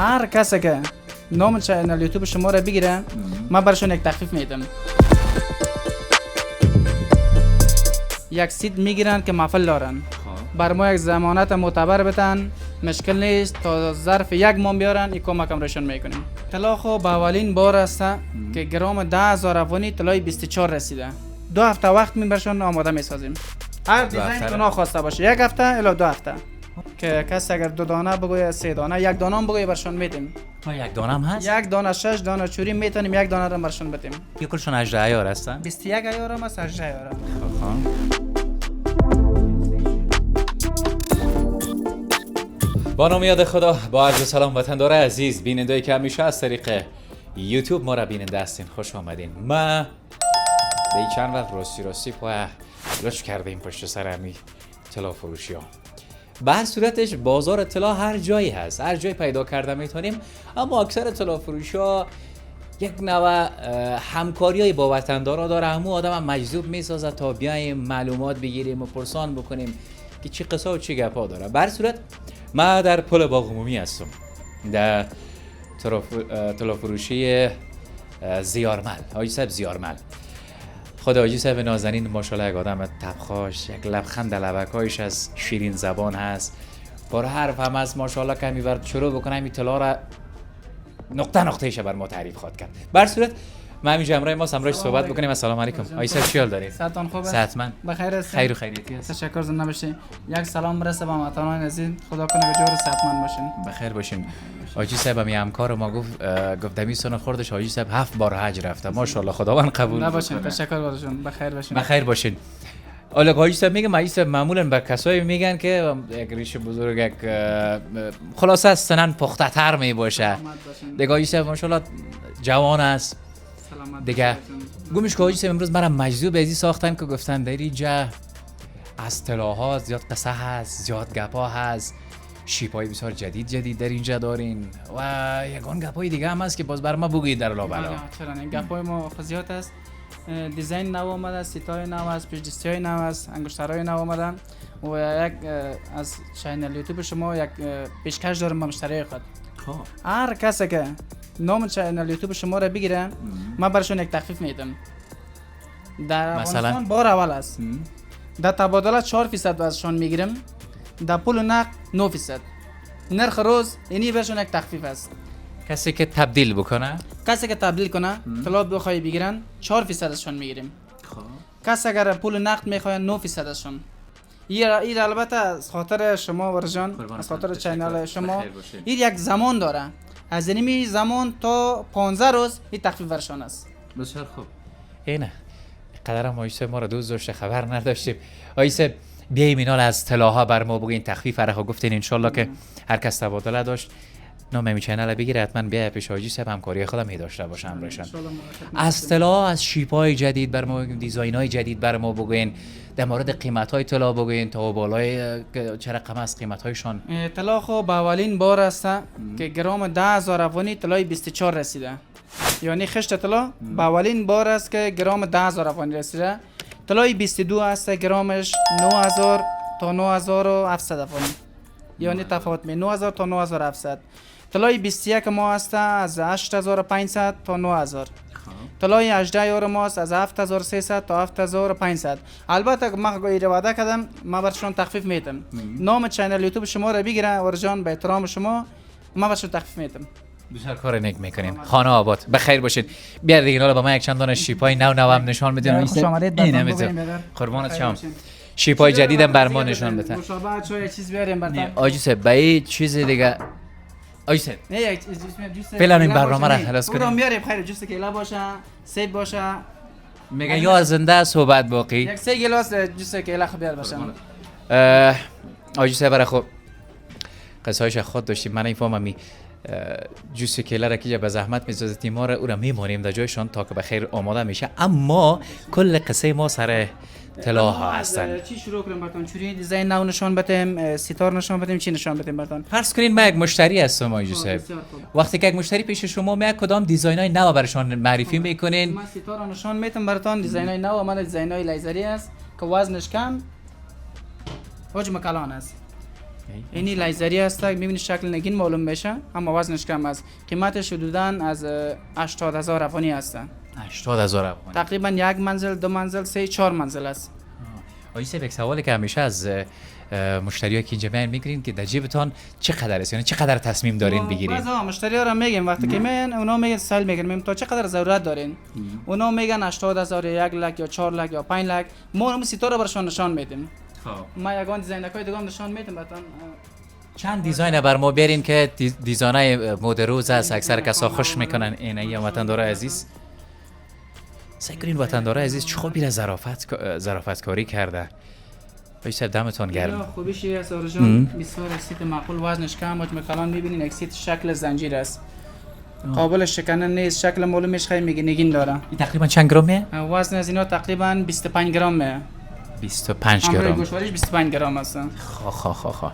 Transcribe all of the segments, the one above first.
هر کسی که نام چینل یوتیوب شما را بگیره ما برشون یک تخفیف میدم. یک سیت میگیرن که محفل دارن، بر ما یک ضمانت معتبر بتن، مشکل نیست، تا ظرف یک ماه بیارن این کمکم روشن میکنیم. طلا خو به اولین بار است که گرام 10,000 افغانی طلای 24 رسیده. 2 هفته وقت برشون آماده میسازیم. هر دیزاین که خواسته باشه 1 هفته الی 2 هفته. که کسی اگر 2 دانه بگوید 3 دانه 1 دانه هم بگوید برشون میدیم. تا 1 دانه هم هست؟ 1 دانه 6 دانه چوری میتونیم 1 دانه رو برشون بدیم. یکلشون 18 عیار هستن؟ 21 عیار هم است، 18 عیار هم. با نام یاد خدا، با عرض سلام وطندار عزیز بینندهایی که همیشه از طریق یوتیوب ما را بیننده هستین، خوش آمدین. ما به این چند وقت راستی پای لچ کردیم پشت سر همی طلا فروشی ها. به هر صورتش بازار طلا هر جایی هست، هر جایی پیدا کرده میتونیم، اما اکثر طلا فروشی ها یک نوع همکاری های با وطندارا داره. همون آدم هم مجذوب میسازه تا بیایم معلومات بگیریم و پرسان بکنیم که چی قصه و چی گپا داره. به هر صورت ما در پل باغ عمومی هستم، در طلا فروشی زیارمل، حاجی صاحب زیارمل. خدا حاجی صاحب نازنین ماشاءالله یک آدم تبخاش، یک لبخند لبکایش از شیرین زبان هست، پر حرف هم از ماشاءالله که میبرد شروع بکنه این طلا را نقطه ایشه بر ما تعریف خواد کرد. به هر صورت ما همینجا همراه ما سمراش صحبت بکنیم. السلام علیکم. آقای صاحب چی حال دارید؟ صحتان خوبه؟ صحتمند. بخیر هستید؟ خیر و خیریتی هست. تشکر زنده باشین. یک سلام برسه به هموطنان عزیز. خدا کنه که جور صحتمند باشین. بخیر باشین. حاجی صاحب هم همکار ما گفت دمی سن خوردش حاجی صاحب 7 بار حج رفته. ماشاءالله خداوند قبول باشین. تشکر باشین. بخیر باشین. بخیر باشین. حالا حاجی صاحب میگم حاجی صاحب معمولا به کسایی میگن که یک ریش بزرگ، یک خلاصه از سنن پخته تر می باشه. دیگه حاجی صاحب ماشاءالله جوان است. دیگه گومش که حاجی صاحب امروز مرا مجذوب ازی ساختن که گفتن در اینجا از طلاها زیاد قصه هست، زیاد گپا هست، شیپای بسیار جدید در اینجا دارین و یگان گپای دیگه هم هست که باز بر ما بگویید در لابلا. چرا نه، گپای ما خزیات است. دیزاین نو آمده است، سیتای نو است، پیش دستی نو است، انگشترهای نو آمدن و یک از چینل یوتیوب شما یک پیشکش دارم به مشتری خود. هر کسی که نام چینل یوتیوب شما را بگیره ما برشون یک تخفیف میدم. در افغانستان بار اول است. در تبادله 4% ازشون میگیرم، در پول نقد 9%. نرخ روز اینی برشون یک تخفیف است. کسی که تبدیل بکنه، کسی که تبدیل کنه طلا بخوای بگیرن 4% ازشون میگیریم. کسی اگر پول نقد میخواین 9% ازشون. این البته از خاطر شما ورجان، از خاطر چینل شما این یک زمان داره، از اینمی زمان تا 15 روز این تخفیف ورشان است. بسیار خوب. اینه قدر هم آیسه ما را دوست داشته، خبر نداشتیم. آیسه بیاییم اینال از طلاها بر ما بگین تخفیف رها گفتین انشالله که هر کس تبادله داشت نام می چینل بگیره حتما بیا پیش حاجی صاحب همکاری خودم می داشته باشه همراهشان. از طلا، از شیپای جدید بر ما بگین، دیزاین‌های جدید بر ما بگین، در مورد قیمت‌های طلا بگین تا بالای چه رقم است قیمت‌هایشان. طلا خو به اولین بار است که گرام 10,000 افغانی طلای 24 رسیده. یعنی خشت طلا به اولین بار است که گرام 10,000 افغانی رسیده. طلای 22 است گرامش 9,000 تا 9,700 افغانی. یعنی تفاوت می 9,000 تا 9,700. طلای 21 ما است از 8,500 تا 9,000. طلای 18 یورو ما است از 7,300 تا 7,500. البته ما گویی وعده کردم ما برشون تخفیف میدم. نام چینل یوتیوب شما را بگیره ورجان به احترام شما ما برشون تخفیف میدم. بسیار کار نیک میکنین. خانه آباد بخیر باشین. بیا دیگه حالا با ما یک چند دانه شیپای نو هم نشان بدین. خوش آمدید. قربانت شام. شیپای جدیدم بر ما نشان بدن. مشابه چه چیز بیاریم براتون. آجی صاحب بای چیز دیگه. آجی صاحب. نه یک جوس. فعلا این برنامه را خلاص کنیم. اون میاریم خیر جوس کیلا باشه، سیب باشه. میگه یا زنده صحبت باقی. یک 3 گلاس جوس کیلا خو بیار باشه. آجی صاحب را خب قصه‌ایش خود داشتیم. من این فهمم جوس کیلا را که به زحمت می‌سازه تیمار او را میمونیم در جایشان تا که بخیر آماده میشه، اما کل قصه ما سر طلاها هستن. چی شروع کنیم براتون؟ چوری دیزاین نو نشان بدیم، ستار نشان بدیم، چی نشان بدیم براتون؟ فرض کنین من یک مشتری هستم آقای صاحب. وقتی که یک مشتری پیش شما میاد کدام دیزاین‌های نو براشون معرفی میکنین؟ من ستار نشان میدم براتون. دیزاین‌های نو من دیزاین‌های لیزری است که وزنش کم، حجم کلان است. اینی لیزری است، میبینی شکل نگین معلوم میشه اما وزنش کم است. قیمتش حدوداً از 80,000 افغانی است. 80,000 افغانی. تقریبا یک منزل، دو منزل، سه، چهار منزل است. آقای صاحب، یک سوالی که همیشه از مشتریایی که اینجا میان میگیرین که در جیبتان چقدر است، یعنی چقدر تصمیم دارین بگیرین؟ بعضا مشتری ها را میگیم وقتی که میان اونا میگن سال میگن تا چقدر ضرورت دارین. اونا میگن 80,000 یا 1 لک یا 4 لک یا 5 لک. ما اون ستاره برشان نشان میدیم. ما یگان دیزاینرهای دیگه هم نشان میدیم براتون. چند دیزاین بر ما بیارین که دیزاینای مد روز است، اکثر کسا خوش میکنن. اینایی وطندار عزیز، سعی کنین وطندار عزیز چه خوبی را ظرافت کاری کرده. بایسته دمتون گرم. خوبیش است اورجان بسیار سیت معقول، وزنش کم است. مثلا میبینین یک سیت شکل زنجیر است، قابل شکنن نیست، شکل معلومش خیلی میگه نگین داره. این تقریبا چند گرمه؟ وزن از اینا تقریبا 25 گرم میه. 25 امروی گرم. گوشواریش 25 گرم است. خا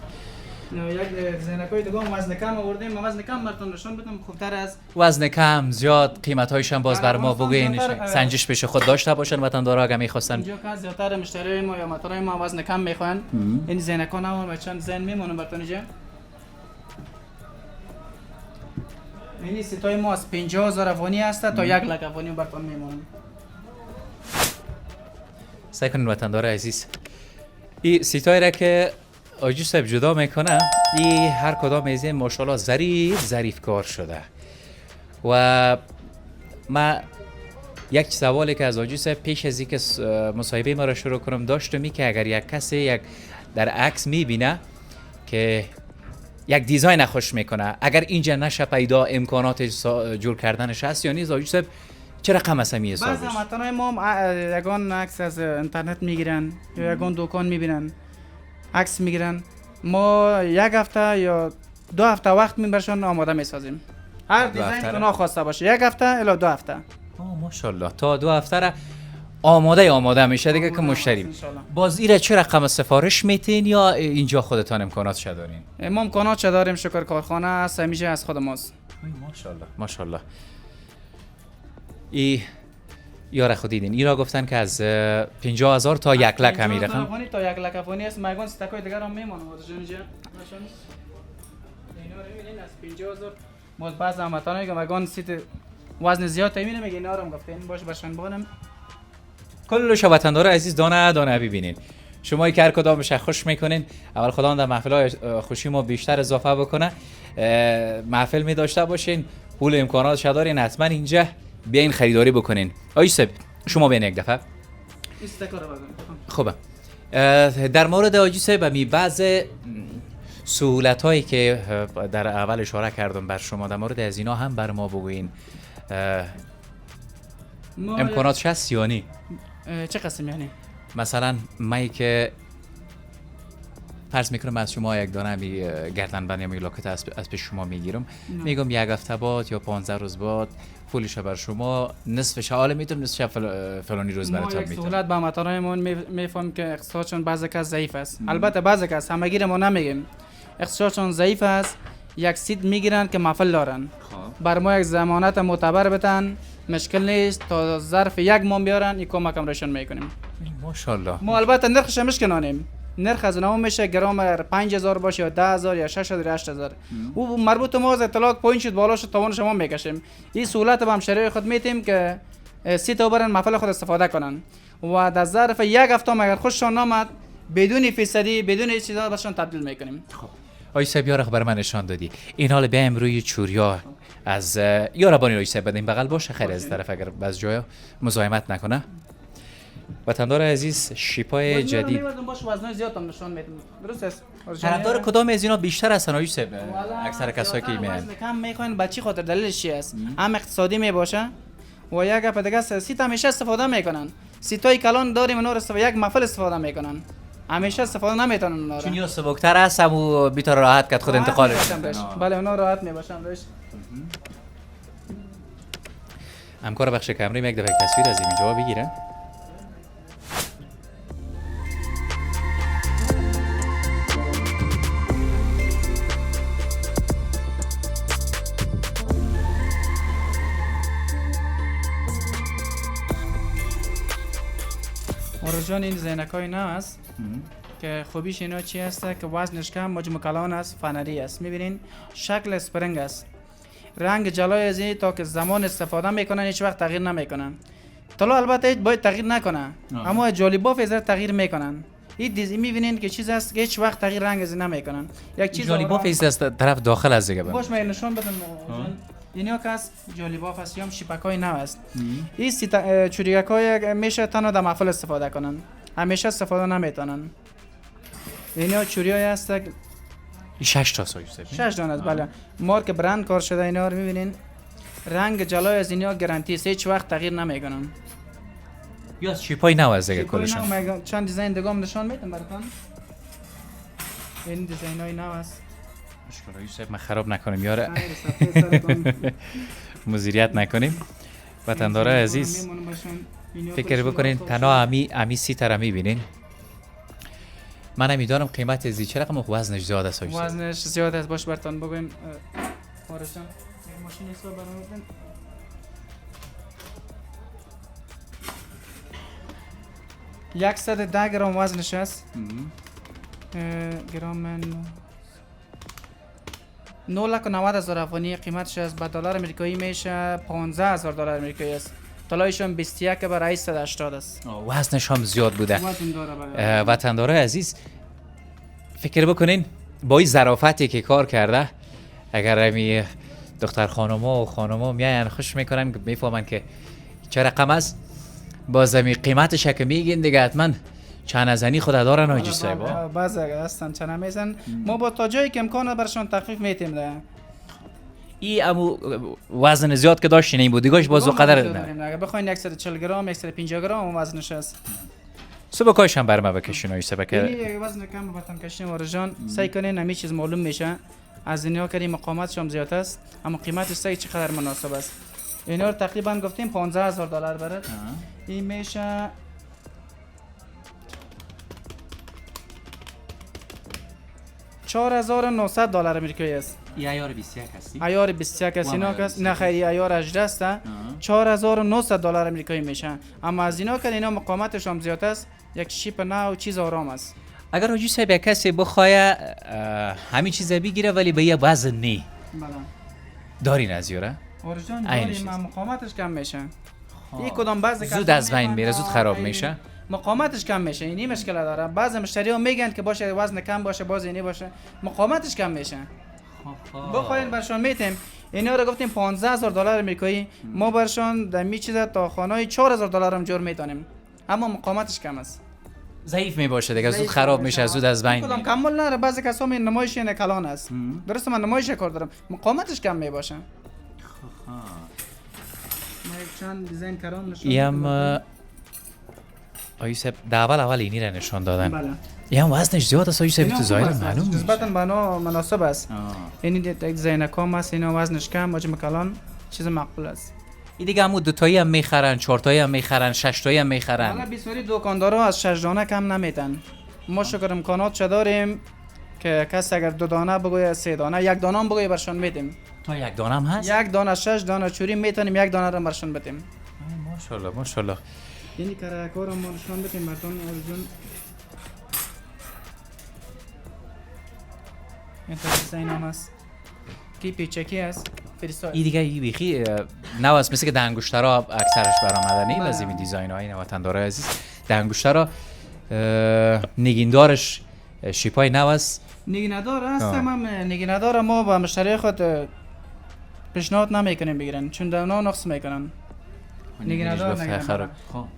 یک زینکای دیگه وزن کم آوردیم، ما وزن کم براتون نشون بدم خوبتر از وزن کم زیاد قیمت‌هایش هم باز بر ما بگوین، سنجش پیش خود داشته باشن وطندارا اگه می‌خواستن. اینجا که زیادتر مشتری ما یا مطارای ما وزن کم میخوان. این زینکا نمون چند زین میمونه براتون اینجا. این سیتای ما از 50,000 افغانی است تا 1 لک افغانی براتون میمونه. سعی کنین وطندار عزیز این سیتایی را که آجی صاحب جدا میکنه، این هر کدام از این ماشاءالله ظریف کار شده. و ما یک سوالی که از آجی صاحب پیش از اینکه مصاحبه ما را شروع کنم داشتم که اگر یک کسی در عکس میبینه که یک دیزاین خوش میکنه، اگر اینجا نشه پیدا امکانات جور کردنش هست یا نیست، آجی صاحب چه رقم است می حسابش؟ بعضی مطارای ما یگان عکس از اینترنت میگیرن یا یگان دکان میبینن عکس میگیرن، ما یک هفته یا 2 هفته وقت میبرشون آماده میسازیم. هر دیزاین که اونا خواسته باشه 1 هفته الی 2 هفته. ماشاءالله تا 2 هفته را آماده میشه دیگه که مشتری. باز ایره چه رقم سفارش میتین یا اینجا خودتان امکاناتش دارین؟ ما امکاناتش داریم، شکر کارخانه است، همیشه از خود ماست. ماشاءالله. یاره خود دیدین اینا گفتن که از 50,000 تا 1 لک همین رقم. 50,000 تا 1 لک افغانی است. میگن استکای دیگر هم میمونه ورژن اینجا. اینا رو میبینین از 50,000 باز بعض همتانایی که میگن سیت وزن زیاد میبینه میگه اینا رو هم گفتین باشه برشان بونم. کل وطندار عزیز دانه ببینین. شما که هر کدامش خوش میکنین، اول خدا در محفل‌های خوشی ما بیشتر اضافه بکنه. محفل می داشته باشین، پول امکاناتش دارین، حتما اینجا بیاین خریداری بکنین. آقای صاحب شما بیاین یک دفعه. خوبه. در مورد آقای صاحب می بعض سهولت هایی که در اول اشاره کردم بر شما، در مورد از اینا هم بر ما بگوین. امکاناتش هست یا نی؟ چه قسم یعنی؟ مثلا مایی که فرض میکنم از شما یک دانه گردنبند یا لاکت از پیش شما میگیرم، میگم 1 هفته بعد یا 15 روز بعد پولش بر شما نصفش حالا میتونم نصفش فلانی روز براتون میتونم. ما یک سهولت با مطارایمون میفهم که اقتصادشون بعضی کس ضعیف است. البته بعضی کس همگیر ما نمیگیم، اقتصادشون ضعیف است، یک سیت میگیرن که محفل دارن. بر ما یک ضمانت معتبر بدن، مشکل نیست، تا ظرف 1 ماه بیارن این کمکم روشن میکنیم. ماشاءالله. ما البته نرخش مشکنانیم، نرخ از اونها میشه گرام 5,000 باشه یا 10,000 یا 6,000 یا 8,000. او مربوط ما از اطلاق پایین شد بالا شد توان شما میکشیم. این سهولت به همشهری خود میتیم که سیت برن محفل خود استفاده کنن و در ظرف 1 هفته اگر خوششان آمد بدون فیصدی بدون هیچ چیزا برشان تبدیل میکنیم. آقای صاحب یارو بر من نشان دادی. این حال بیایم روی چوریا از یاربانی آقای صاحب بدیم بغل باشه خیر از طرف اگر بعض جای مزاحمت نکنه. وطندار عزیز شیپای جدید باشه وزنای زیاد هم نشون میدم. درست است. طرفدار کدام از اینا بیشتر هستن آقای صاحب؟ اکثر کسایی که میان وزن کم میخوان بچی خاطر دلیلش چی است؟ هم اقتصادی میباشه و یک گپ دیگه سیت همیشه استفاده میکنن. سیتای کلان داریم اونا رو یک محفل استفاده میکنن. همیشه استفاده نمیتونن اونا رو. چون یا سبکتر است و بیتر راحت کد خود انتقالش. بله اونا راحت میباشن روش. همکار بخش کمری یک دفعه تصویر از اینجا بگیره. اورجان این زینکای نه است. که خوبیش اینا چی هست که وزنش کم مجموع کلان است، فنری است. میبینین شکل اسپرنگ است، رنگ جلای از این تا که زمان استفاده میکنن هیچ وقت تغییر نمیکنن. طلا البته باید تغییر نکنه اما جالیباف از تغییر میکنن. این دیزی میبینین که چیز است که هیچ وقت تغییر رنگ از نمیکنن. یک چیز جالیباف است طرف داخل از دیگه باش من نشون بدم. اینیا که است جالیباف است یا شیپکای نو است. این چوریکای میشه تنها در محفل استفاده کنن، همیشه استفاده نمیتونن. اینیا چوریای است 6 تا سایز 6 دانه است. بله مارک برند کار شده. اینا رو میبینین رنگ جلای از اینیا گارانتی است، هیچ وقت تغییر نمیکنن. یا چیپای نو از دیگه کلشون. چند دیزاین دیگه هم نشون میدم براتون. این دیزاینای نو است. مشکل یوسف ما خراب نکنیم یاره. مدیریت نکنیم. وطندارای عزیز فکر بکنین تنها امی سی تر میبینین. من نمیدونم قیمت ازی چه رقم وزنش زیاد است. وزنش زیاد است. باش براتون بگویم خارجان ماشین حساب برامون 110 گرم وزنش است. گرم 9,90,000 افغانی قیمتش است. به دلار امریکایی میشه 15,000 دلار امریکایی است. طلایش هم 21 بر 880 است. وزنش هم زیاد بوده. وزن داره. وطندارای عزیز فکر بکنین با این ظرافتی که کار کرده، اگر امی دختر خانوما و خانوما میاین خوش میکنن میفهمن که چه رقم است، باز امی قیمتش که میگین دیگه حتما چند ازنی خود دارن آجی صاحبا. بعضی هستن چند میزن. ما با تا جایی که امکانه برشان تخفیف میتیم ده. ای امو وزن زیاد که داشتین این بود دیگهش بازو قدر نه. اگه بخواین 140 گرم 150 گرم وزنش است. صبح کاش هم برام بکشین ای صبح که این وزن کم باتن کشین ورجان سعی کنین همین چیز معلوم میشه. از اینها که مقاماتش هم زیاد است اما قیمتش سعی چقدر مناسب است. اینا رو تقریبا گفتیم 15,000 دلار برات. این میشه 4,900 دلار امریکایی است. ای عیار 21 هستی؟ عیار 21 است. اینا که نه خیلی عیار 18 است. 4,900 دلار امریکایی میشه. اما از اینا که اینا مقاماتش هم زیاد است، یک شیپ نو چیز آرام است. اگر آجی صاحب کسی بخواه همین چیز بگیره ولی به یه وزن نی بله دارین از یوره؟ اورجان داریم مقاماتش کم میشه. این کدام بعضی زود از بین میره، زود خراب میشه. مقاماتش کم میشه. اینی مشکل داره. بعضی مشتری ها میگن که باشه وزن کم باشه باز اینی باشه، مقاماتش کم میشه. بخواین برشان میتیم اینا رو گفتیم 15,000 دلار امریکایی، ما برشان در می چیزا تا خانه 4,000 دلار هم جور میتونیم اما مقاماتش کم است. ضعیف می باشه دیگه، زود خراب میشه، زود از بین کدام کامل نره. بعضی کسا می نمایش این کلان است. درست من نمایش کار دارم مقاماتش کم می باشه. ما چند دیزاین کردم نشون یم آیوسف اول اینی را نشان دادن. بله یم وزنش زیاد است آیوسف تو ظاهر معلوم میشه. نسبتا به نوع مناسب است. این دیزاین کام است. اینا وزنش کم مجموع کلان چیز مقبول است. این دیگه همون دو تایی هم میخرن، 4 تایی هم میخرن، 6 تایی هم میخرن. حالا بسیاری دکاندارا از 6 دانه کم نمیتن. ما شکر امکانات چه داریم که کسی اگر 2 دانه بگوید 3 دانه 1 دانه هم بگوید برشان میدیم. تا 1 دانه هم هست؟ 1 دانه 6 دانه چوری میتونیم 1 دانه رو برشان بدیم. ماشاءالله ماشاءالله. این کار رو ما نشون بدیم مردم ارجون. این دیزاین هم است. کی پیچکی است. این دیگه ای بیخی نو است، مثل که دنگوشترا اکثرش برآمدنی از این دیزاین های وطندارای عزیز. دنگوشترا نگیندارش شیپای نو است. نگیندار است. هم نگیندار ما با مشتری خود پیشنهاد نمیکنیم بگیرن چون اونا نقص میکنن. نگیندار نگیندار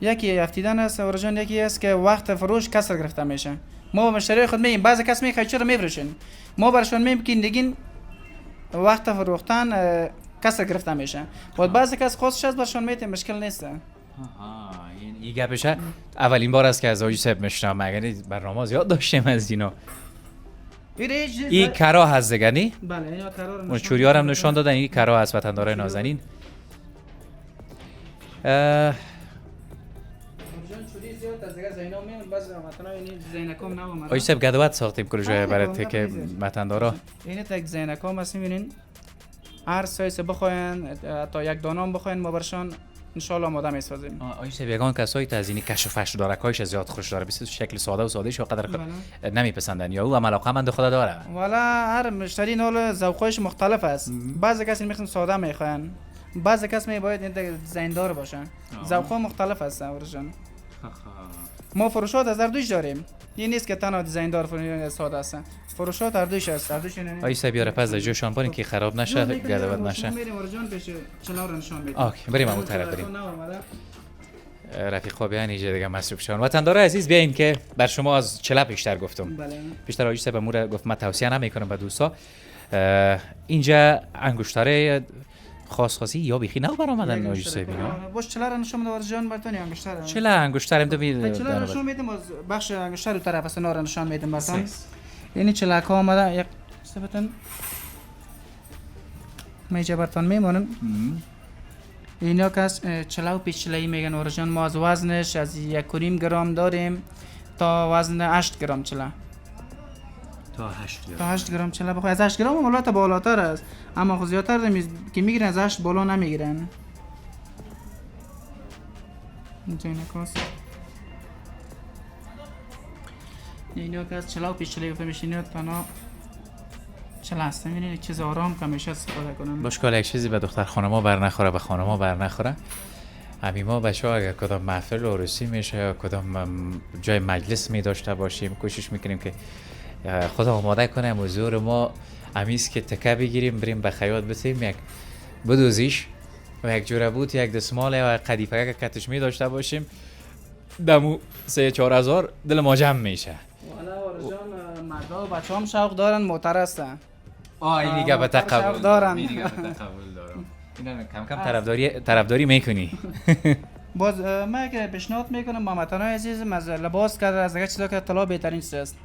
یکی افتیدن است ورژن، یکی است که وقت فروش کسر گرفته میشه. ما با مشتری خود میگیم بعضی کس میگه چرا میفروشین، ما برشون میگیم که نگین وقت فروختن کسر گرفته میشه. بعد بعضی کس خودش از برشون میتیم مشکل نیست. این گپشه اولین بار است که از آجی صاحب میشنم، مگر برنامه زیاد داشتیم از اینا. این کرا هست دیگه نی؟ بله اینا کرا رو چوری‌ها هم نشون دادن. این کرا هست وطندارای نازنین. آجی صاحب گدوات ساختیم کل جای برات که وطندارا. این تک زینکام است میبینین. هر سایز بخواین تا 1 دانه هم بخواین ما برشان ان آماده میسازیم. آیش یگان کسایی که از این کشف فش دارکایش زیاد خوش داره بس شکل ساده و ساده شو قدر نمیپسندن یا او هم علاقه مند خدا داره. والا هر مشتری نول ذوقش مختلف است. بعضی کسی میخوان ساده میخوان، بعضی کس باید دیزاین باشن. ذوق مختلف است اورجان. ما فروشات از هر دوش داریم. این نیست که تنها دیزاین دار فروشات ساده است. فروشات هر دوش است. هر دوش یعنی آیسا بیاره پس جوشان بارین که خراب نشه گردباد نشه. میریم اورجان پیش چلا رو نشان میدیم. اوکی بریم اون طرف بریم. رفیق خواب یعنی دیگه مصروف شون. وطندار عزیز بیاین که بر شما از چلا بیشتر گفتم. بله. بیشتر آیسا به مور گفت من توصیه نمیکنم به دوستا. اینجا انگشتره خاصی یا بیخی نه برآمدن ناجیسه بینا. باش چلا رو نشون میده اورجان براتون انگشتر. چلا انگشترم تو ببین. چلا رو نشون میدم از بخش انگشتر رو طرف است نور نشان میدم براتون. یعنی چلا کا اومده یک ثبتن میجا براتون میمونم. اینا کس چلا و پیچلایی میگن اورجان ما از وزنش از 1.5 گرم داریم تا وزن 8 گرم چلا. تا 8 گرم چلا بخوای از 8 گرم مولات بالاتر است اما خود زیادتر که میگیرن از 8 بالا نمیگیرن. اینجا نکاس اینا که از چلا و پیچلایی گفته میشه اینا تنها چلا هست میبینید چیز آرام که میشه استفاده کنن. باشکال یک چیزی به دختر خانما بر نخوره به خانما بر نخوره. همین ما بچه ها اگر کدام محفل عروسی میشه یا کدام جای مجلس می داشته باشیم کوشش میکنیم که خدا آماده کنه موضوع ما امیز که تکه بگیریم بریم به خیاط بسیم یک بدوزیش و یک جوره بود یک دستمال و قدیفه که کتش می داشته باشیم دمو 3-4 هزار دل ما جمع میشه. والا ورجان مردا و بچه هم شوق دارن موتر هستن. این دیگه به تقبل دارن. اینا کم کم طرفداری میکنی. باز من که پیشنهاد میکنم محمدانای عزیزم از لباس کرده از دیگه چیزا که طلا بهترین چیز است.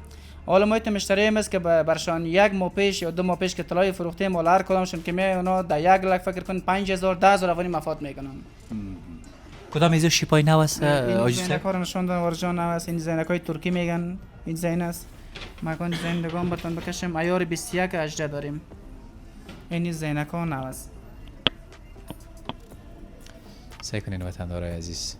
حالا ما ایت مشتری است که برشان 1 ماه پیش یا 2 ماه پیش که طلای فروخته مال هر کدامشون که می اونا در 1 لک فکر کن 5000 10000 افغانی مفاد میکنن. کدام ایزو شیپای نو است آجی سه کار نشون دادن ورجان نو است. این دیزاینکای ترکی میگن این دیزاین است. مکان دیزاین دگان براتون بکشم ایار 21 18 داریم. این دیزاینکا نو است. سعی کنین وطندارای عزیز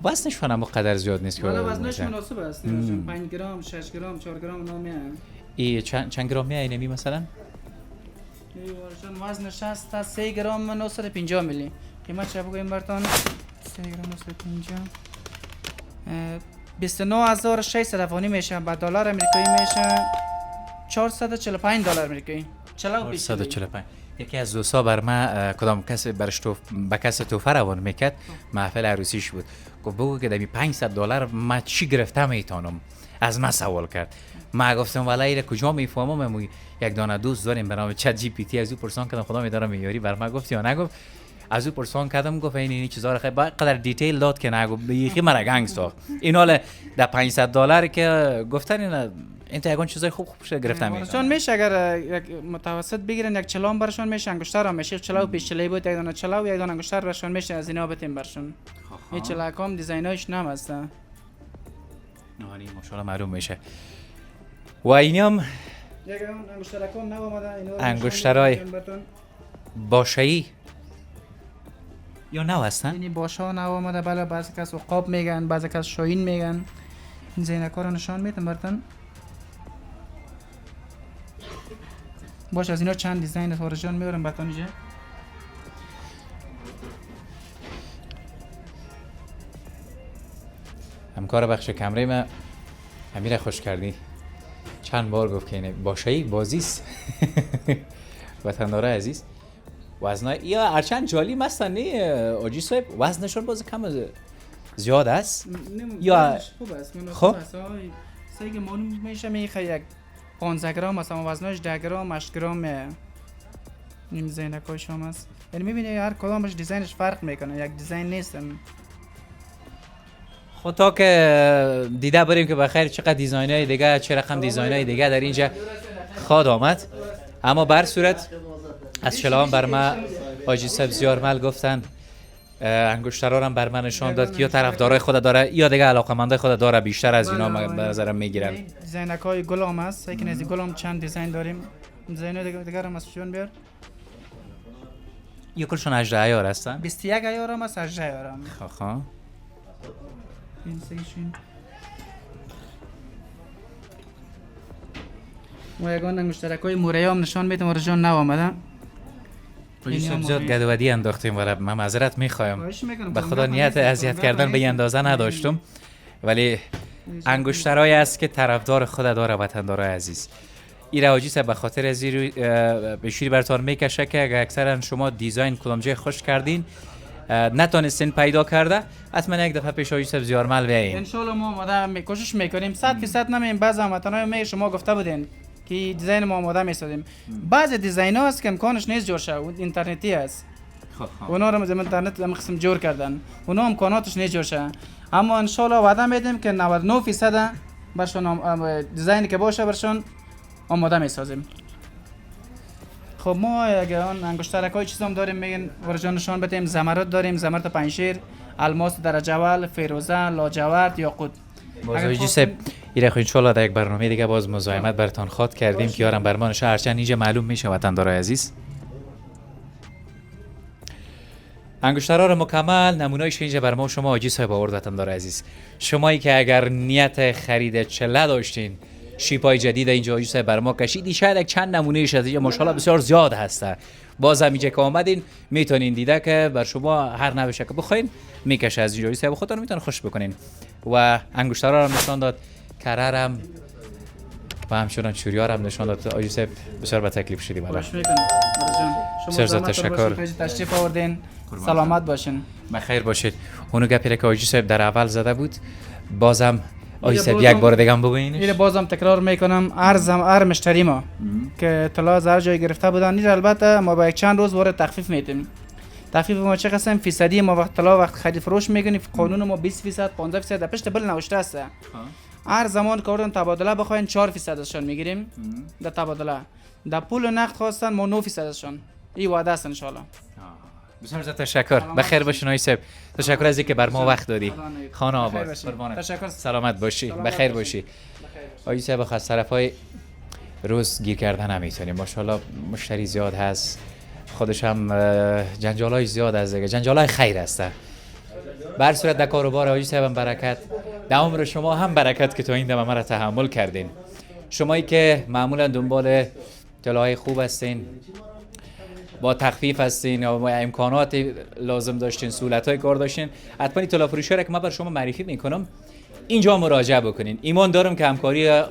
وزنش فنم قدر زیاد نیست که والا وزنش مناسب است. 5 گرم 6 گرم 4 گرم نمیه. ای چند گرمی اینمی مثلا؟ ورژن وزنش هست تا 3 گرم 950 میلی. قیمت چه بگویم براتون 3 گرم 950 29600 افغانی میشه. با دلار آمریکایی میشه 445 دلار آمریکایی. 445. یکی از دوستا بر ما کدام کسی برش به کسی توفه روان میکرد محفل عروسیش بود گفت بگو که دمی 500 دلار ما چی گرفته میتونم از ما سوال کرد. ما گفتم والا ایره کجا میفهمم یک دانه دوست داریم به نام چت جی پی تی از او پرسان کردم خدا میداره میاری بر ما گفت یا نگفت از او پرسان کردم گفت این چیزا رو خیلی قدر دیتیل داد که نگفت بیخی مرا گنگ ساخت. این حالا در 500 دلار که گفتن اینا این یگان چیزای خوب گرفتن میشن. چون میشه اگر یک متوسط بگیرن یک چلام برشون میشه انگشتر هم میشه چلا و پیش چلی بود یک دونه چلا و یک دونه انگشتر برشون میشه از اینا بتیم برشون. این چلا کام دیزایناش نم هسته. نه ماشاءالله معلوم میشه. و اینم یک انگشتر کام نو اومده اینا انگشترای باشایی یا نو هستن؟ یعنی باشا نو اومده بالا بعضی کس عقاب میگن بعضی کس شاهین میگن. این زینکا رو نشان میدم براتون. باش از اینا چند دیزاین اورجینال میارم براتون اینجا. همکار بخش کمره ما امیر خوش کردی چند بار گفت که اینه باشایی بازیست. وطندار عزیز وزنای یا هرچند جالی مستن نه آجی صاحب وزنشون باز کم زیاد است یا خوب است خب سیگ معلوم میشه میخواد یک 15 گرم مثلا وزنش 10 گرم 8 گرم این زینکای شما است. یعنی میبینی هر کدامش دیزاینش فرق میکنه یک دیزاین نیست. خب تا که دیده بریم که بخیر چقدر دیزاینای دیگه چه رقم دیزاینای دیگه در اینجا خواد آمد. اما بر صورت از چلام بر ما آجی صاحب زیارمل گفتن انگشترها هم بر من نشان داد که یا طرفدارای خود داره یا دیگه علاقه‌مندای خود داره بیشتر از اینا به نظرم میگیرن. دیزاینکای گلام است. یکی از گلام چند دیزاین داریم. دیزاین دیگه هم از شون بیار. یا کلشون 18 عیار هستن؟ 21 ایارم است 18 ایارم. خب این سیشین و یگان انگشترکای موره هم نشان میتم ورجان نو آمده. یوسف زیاد گدودی انداختیم ولی من معذرت میخوایم. خواهش میکنم. به خدا نیت اذیت کردن به این اندازه نداشتم، ولی انگشترایی است که طرفدار خود داره وطندار عزیز. این رواجی سه به خاطر از به شیری براتون میکشه که اگر اکثرا شما دیزاین کدامجای خوش کردین نتونستین پیدا کرده، حتما یک دفعه پیش یوسف زیارمل بیاین. ان شاء الله ما آماده کوشش میکنیم 100% نمیم. بعضی هموطنای ما شما گفته بودین که دیزاین ما آماده میسازیم. بعضی دیزاین ها است که امکانش نیست جور شه، اینترنتی است. اونا رو از اینترنت هم قسم جور کردن، اونا امکاناتش نیست جور شه. اما ان شاء الله وعده میدیم که 99% برشون دیزاینی که باشه برشون آماده میسازیم. خب ما اگه اون انگشترکای چیزام داریم میگن ورژن نشان بدیم. زمرد داریم، زمرد پنجشیر، الماس درجه اول، فیروزه، لاجورد، یاقوت. بازویجی سب ایره خو انشالله در یک برنامه دیگه باز مزاحمت برتان خواد کردیم که یارم برمانش هرچند اینجا معلوم میشه وطندار عزیز. انگشترها رو مکمل نمونه‌اش اینجا بر ما شما حاجی صاحب آورد وطندار عزیز. شمایی که اگر نیت خرید چله داشتین شیپای جدید اینجا حاجی صاحب بر ما کشیدی، شاید یک چند نمونه‌اش از اینجا ماشاءالله بسیار زیاد هسته. باز هم اینجا که آمدین میتونین دیده که بر شما هر نوشه که بخواین میکشه از اینجا حاجی صاحب خودتون میتونن خوش بکنین. و انگشترها رو نشان داد، کررم و همچنان چوریار هم نشان داد. حاجی صاحب بسیار با تکلیف شدی بالا. خوش میکنم. بسیار زیاد تشکر. تشریف آوردین. سلامت باشین. بخیر باشید. اونو گپی که حاجی صاحب در اول زده بود بازم حاجی صاحب یک بار دیگه هم بگوینش. اینو بازم تکرار میکنم. هر مشتری ما که اطلاع از هر جای گرفته بودن این البته ما با یک چند روز وارد تخفیف میدیم. تخفیف ما چه قسم فیصدی ما وقت خرید فروش میکنیم. قانون ما 20% 15% در پشت بل نوشته است. هر زمان که آوردن تبادله بخواین 4% ازشون میگیریم در تبادله. در پول نقد خواستن ما 9% ازشون. این وعده است ان شاء الله. بسیار تشکر. بخیر باشین حاجی صاحب. تشکر از اینکه بر ما وقت دادی. خانه آباد. تشکر. سلامت باشی. بخیر باشی. حاجی صاحب خاص طرفای روز گیر کردن نمیتونیم. ماشاءالله مشتری زیاد هست. خودش هم جنجالای زیاد از دیگه. جنجالای خیر هسته. بر صورت در کاروبار حاجی صاحب هم برکت. در عمر شما هم برکت که تو این دم مرا تحمل کردین. شمایی که معمولا دنبال طلای خوب هستین، با تخفیف هستین یا با امکانات لازم داشتین، سهولت‌های کار داشتین، حتما این طلا فروشی را که من بر شما معرفی میکنم اینجا مراجعه بکنین. ایمان دارم که همکاری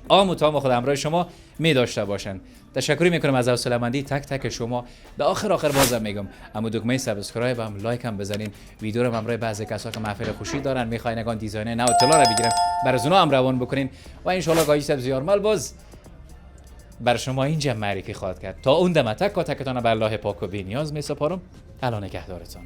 عام و تمام خود همراه شما می داشته باشن. تشکر میکنم از حوصله‌مندی تک تک شما. به آخر بازم میگم اما دکمه سابسکرایب هم لایک هم بزنین. ویدیو رو همراه بعضی کسا که محفل خوشی دارن میخواین اگان دیزاین نو اطلاع رو بگیرن برای اونا هم روان بکنین و ان شاء الله گاهی سب زیارمل باز بر شما اینجا معرفی خواهد کرد. تا اون دم تک تکتان به الله پاک و بی‌نیاز میسپارم. الان نگهدارتان.